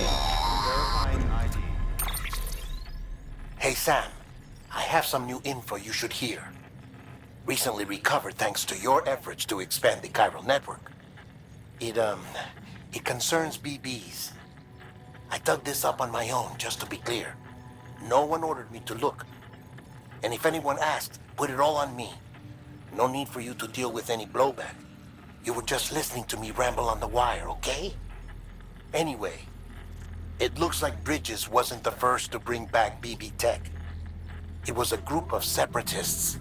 Verifying ID. Hey Sam, I have some new info you should hear. Recently recovered thanks to your efforts to expand the chiral network. It concerns BBs. I dug this up on my own, just to be clear. No one ordered me to look. And if anyone asked, put it all on me. No need for you to deal with any blowback. You were just listening to me ramble on the wire, okay? Anyway, it looks like Bridges wasn't the first to bring back BB tech. It was a group of separatists.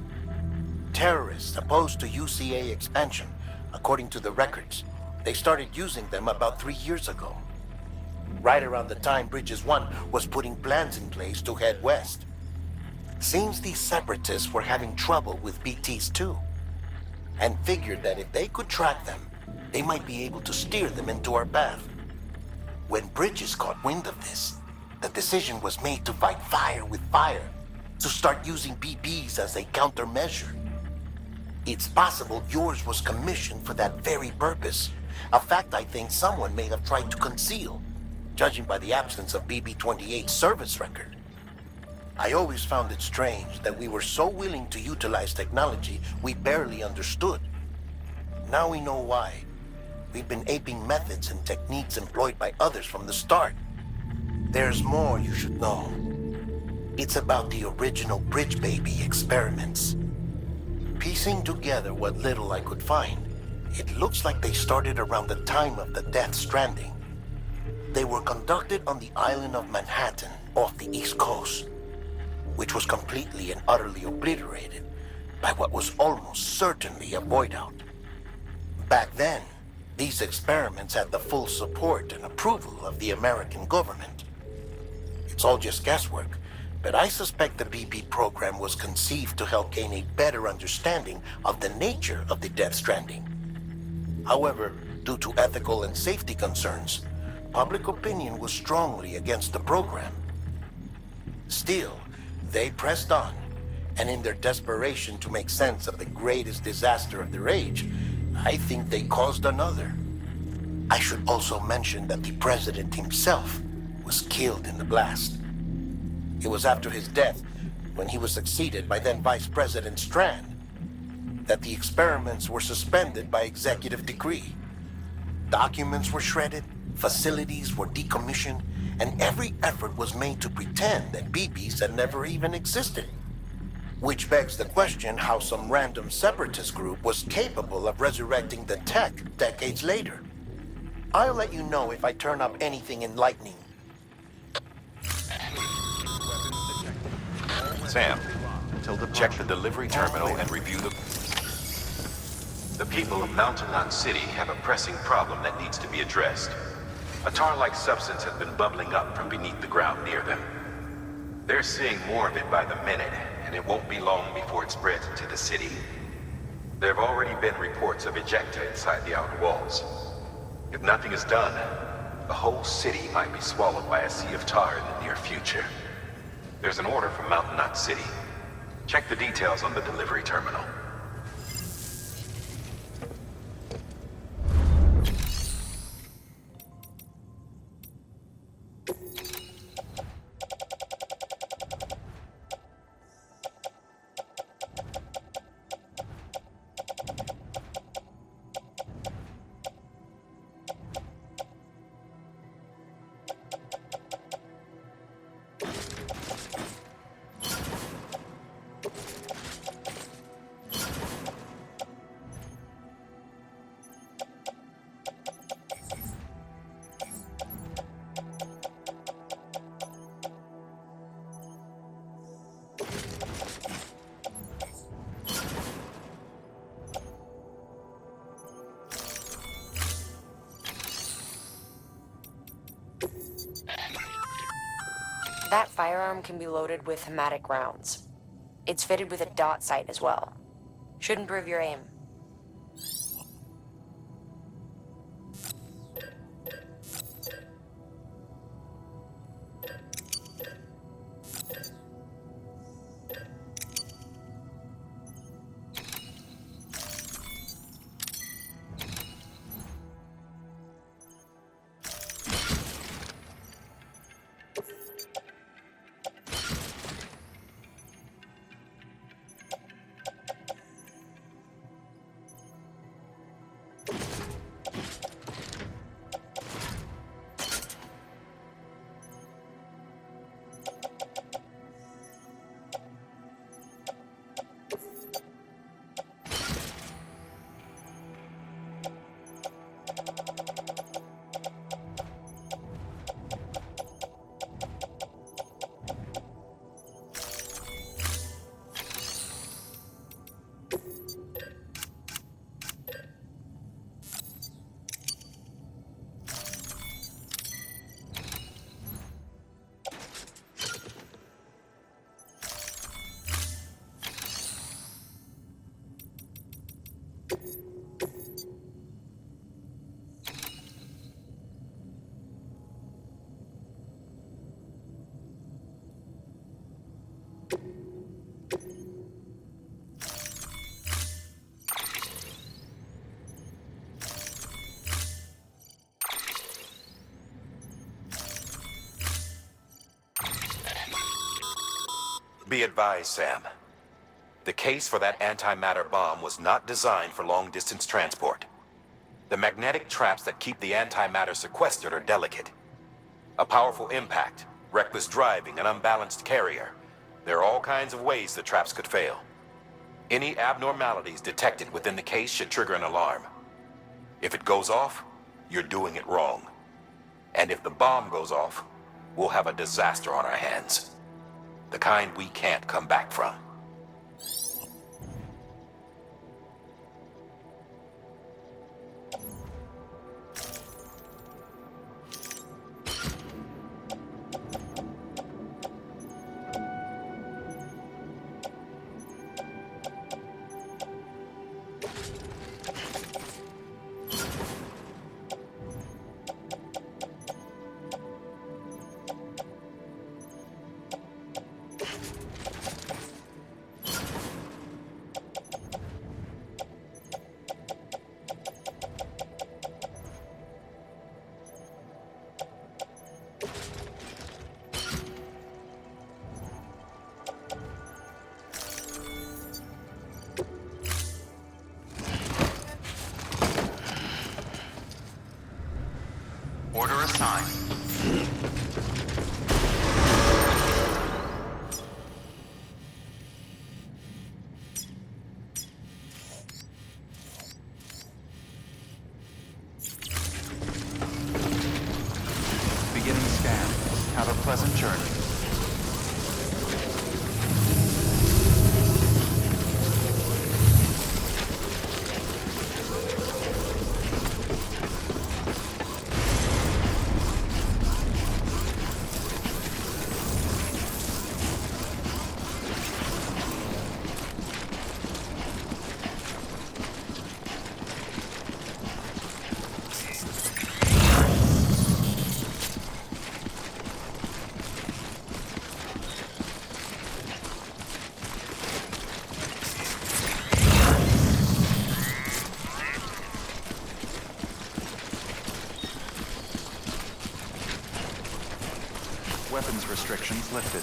Terrorists opposed to UCA expansion, according to the records. They started using them about 3 years ago. Right around the time Bridges 1 was putting plans in place to head west. Seems these separatists were having trouble with BTs too, and figured that if they could track them, they might be able to steer them into our path. When Bridges caught wind of this, the decision was made to fight fire with fire, to start using BBs as a countermeasure. It's possible yours was commissioned for that very purpose, a fact I think someone may have tried to conceal, judging by the absence of BB-28's service record. I always found it strange that we were so willing to utilize technology we barely understood. Now we know why. We've been aping methods and techniques employed by others from the start. There's more you should know. It's about the original Bridge Baby experiments. Piecing together what little I could find, it looks like they started around the time of the Death Stranding. They were conducted on the island of Manhattan off the East Coast, which was completely and utterly obliterated by what was almost certainly a void out. Back then, these experiments had the full support and approval of the American government. It's all just guesswork, but I suspect the BB program was conceived to help gain a better understanding of the nature of the Death Stranding. However, due to ethical and safety concerns, public opinion was strongly against the program. Still, they pressed on, and in their desperation to make sense of the greatest disaster of their age, I think they caused another. I should also mention that the president himself was killed in the blast. It was after his death, when he was succeeded by then Vice President Strand, that the experiments were suspended by executive decree. Documents were shredded, facilities were decommissioned, and every effort was made to pretend that BBs had never even existed. Which begs the question how some random separatist group was capable of resurrecting the tech decades later. I'll let you know if I turn up anything enlightening. Sam, check the delivery terminal and review the people of Mountain Knot City have a pressing problem that needs to be addressed. A tar-like substance has been bubbling up from beneath the ground near them. They're seeing more of it by the minute, and it won't be long before it spreads into the city. There have already been reports of ejecta inside the outer walls. If nothing is done, the whole city might be swallowed by a sea of tar in the near future. There's an order from Mountain Knot City. Check the details on the delivery terminal. That firearm can be loaded with hematic rounds. It's fitted with a dot sight as well. Should improve your aim. Be advised, Sam. The case for that antimatter bomb was not designed for long-distance transport. The magnetic traps that keep the antimatter sequestered are delicate. A powerful impact, reckless driving, an unbalanced carrier. There are all kinds of ways the traps could fail. Any abnormalities detected within the case should trigger an alarm. If it goes off, you're doing it wrong. And if the bomb goes off, we'll have a disaster on our hands. The kind we can't come back from. Order assigned. Beginning scan. Have a pleasant journey. Weapons restrictions lifted.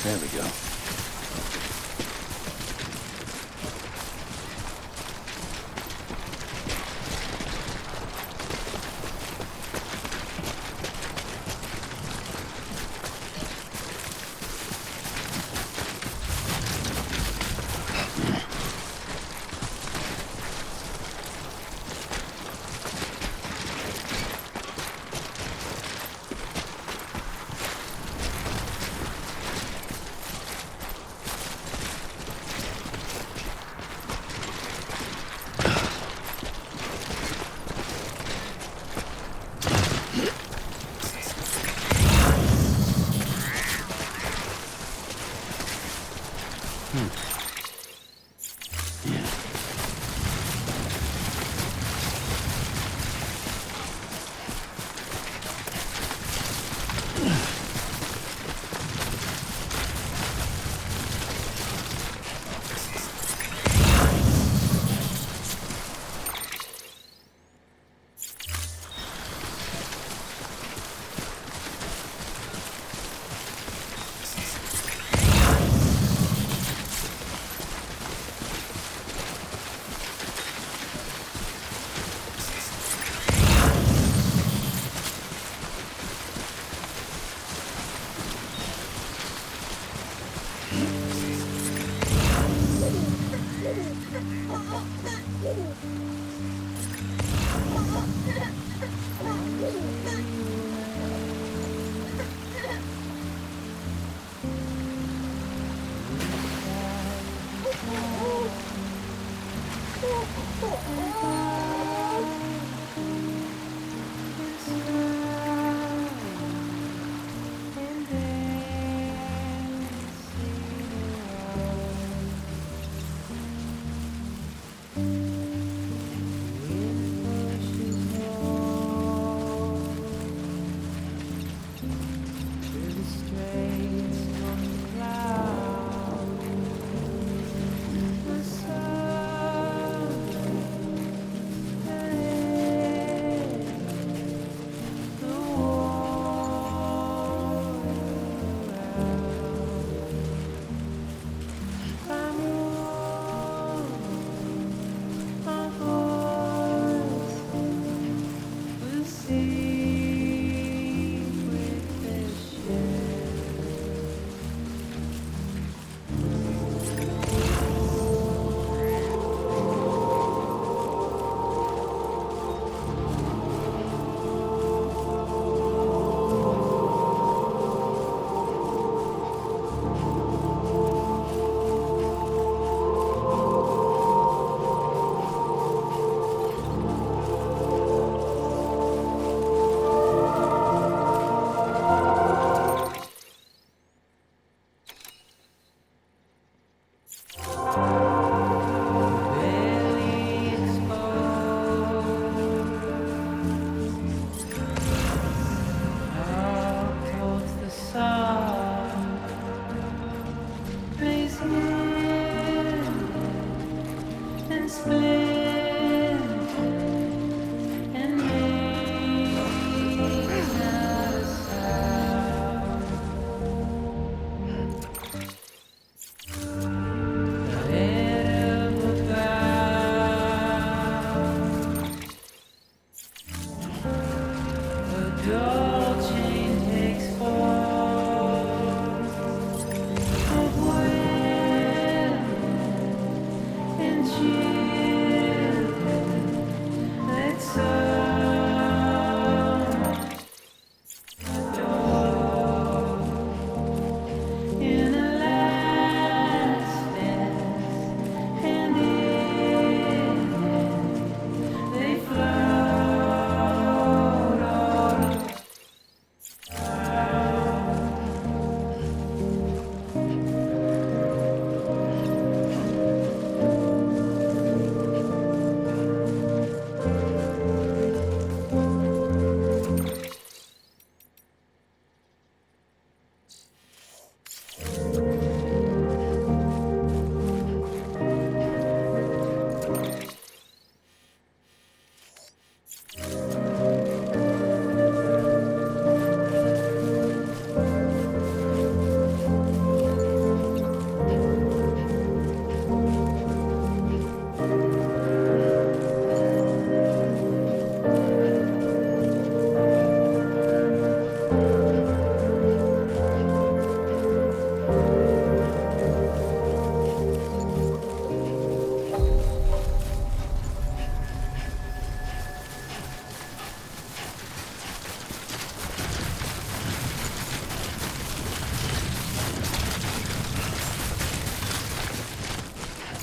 There we go.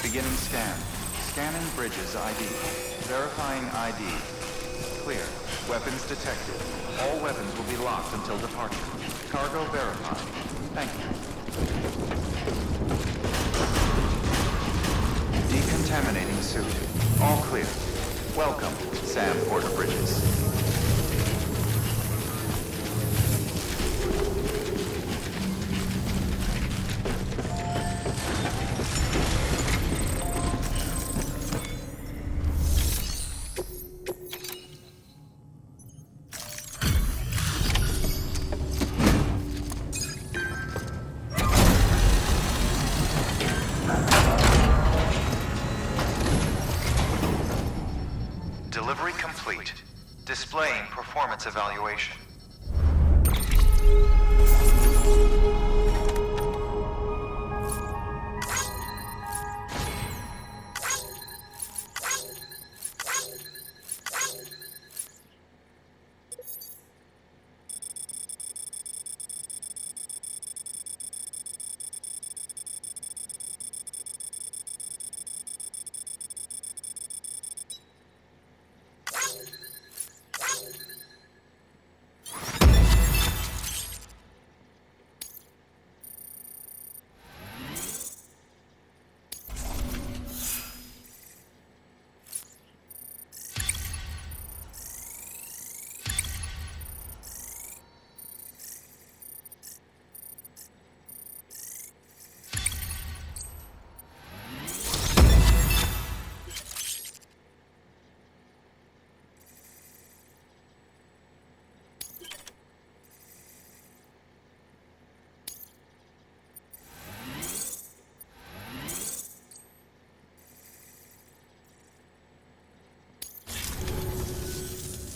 Beginning scan. Scanning bridges ID. Verifying ID. Clear. Weapons detected. All weapons will be locked until departure. Cargo verified. Thank you. Decontaminating suit. All clear. Welcome, Sam Porter Bridges. Delivery complete. Displaying performance evaluation.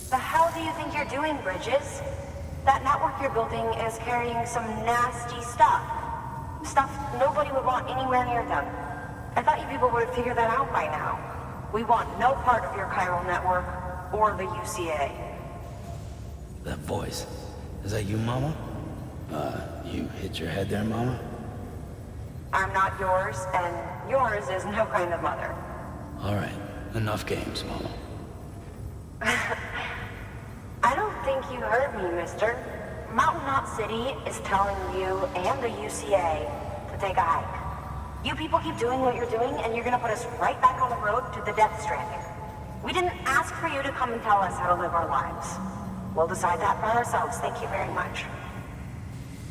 The hell do you think you're doing, Bridges? That network you're building is carrying some nasty stuff. Stuff nobody would want anywhere near them. I thought you people would have figured that out by now. We want no part of your chiral network or the UCA. That voice. Is that you, Mama? You hit your head there, Mama? I'm not yours, and yours is no kind of mother. All right. Enough games, Mama. I don't think you heard me, mister. Mountain Knot City is telling you and the UCA to take a hike. You people keep doing what you're doing, and you're gonna put us right back on the road to the death stranding. We didn't ask for you to come and tell us how to live our lives. We'll decide that for ourselves, thank you very much.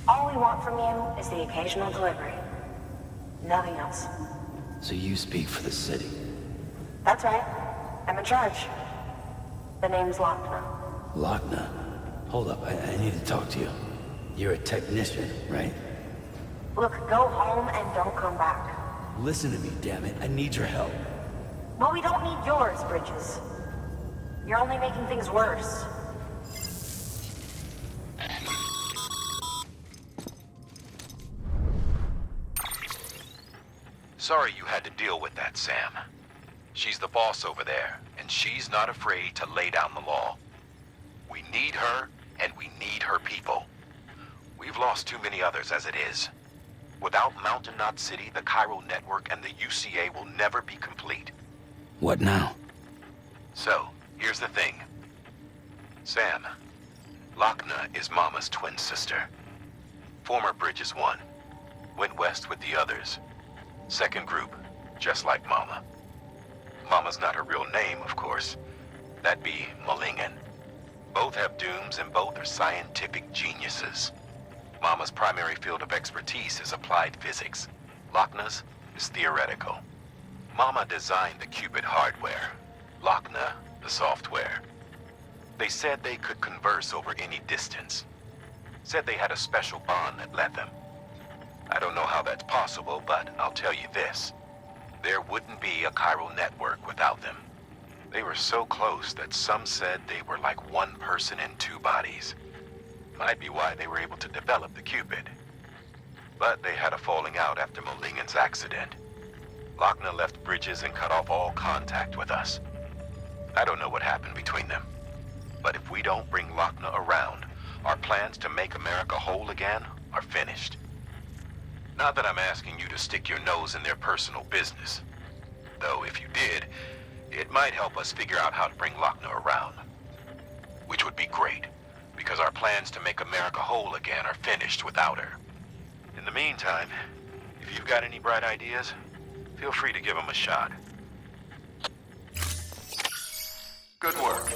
All we want from you is the occasional delivery. Nothing else. So you speak for the city. That's right. I'm in charge. The name's Lochner. Lochner? Hold up, I need to talk to you. You're a technician, right? Look, go home and don't come back. Listen to me, damn it. I need your help. Well, we don't need yours, Bridges. You're only making things worse. Sorry you had to deal with that, Sam. She's the boss over there, and she's not afraid to lay down the law. We need her, and we need her people. We've lost too many others as it is. Without Mountain Knot City, the Chiral Network, and the UCA will never be complete. What now? So, here's the thing. Sam, Lochner is Mama's twin sister. Former Bridges 1. Went west with the others. Second group, just like Mama. Mama's not her real name, of course. That'd be Malingen. Both have dooms and both are scientific geniuses. Mama's primary field of expertise is applied physics. Lochner's is theoretical. Mama designed the Cupid hardware. Lochner, the software. They said they could converse over any distance. Said they had a special bond that led them. I don't know how that's possible, but I'll tell you this. There wouldn't be a chiral network without them. They were so close that some said they were like one person in two bodies. Might be why they were able to develop the Cupid. But they had a falling out after Malingen's accident. Lochner left Bridges and cut off all contact with us. I don't know what happened between them. But if we don't bring Lochner around, our plans to make America whole again are finished. Not that I'm asking you to stick your nose in their personal business. Though if you did, it might help us figure out how to bring Lochner around. Which would be great, because our plans to make America whole again are finished without her. In the meantime, if you've got any bright ideas, feel free to give them a shot. Good work.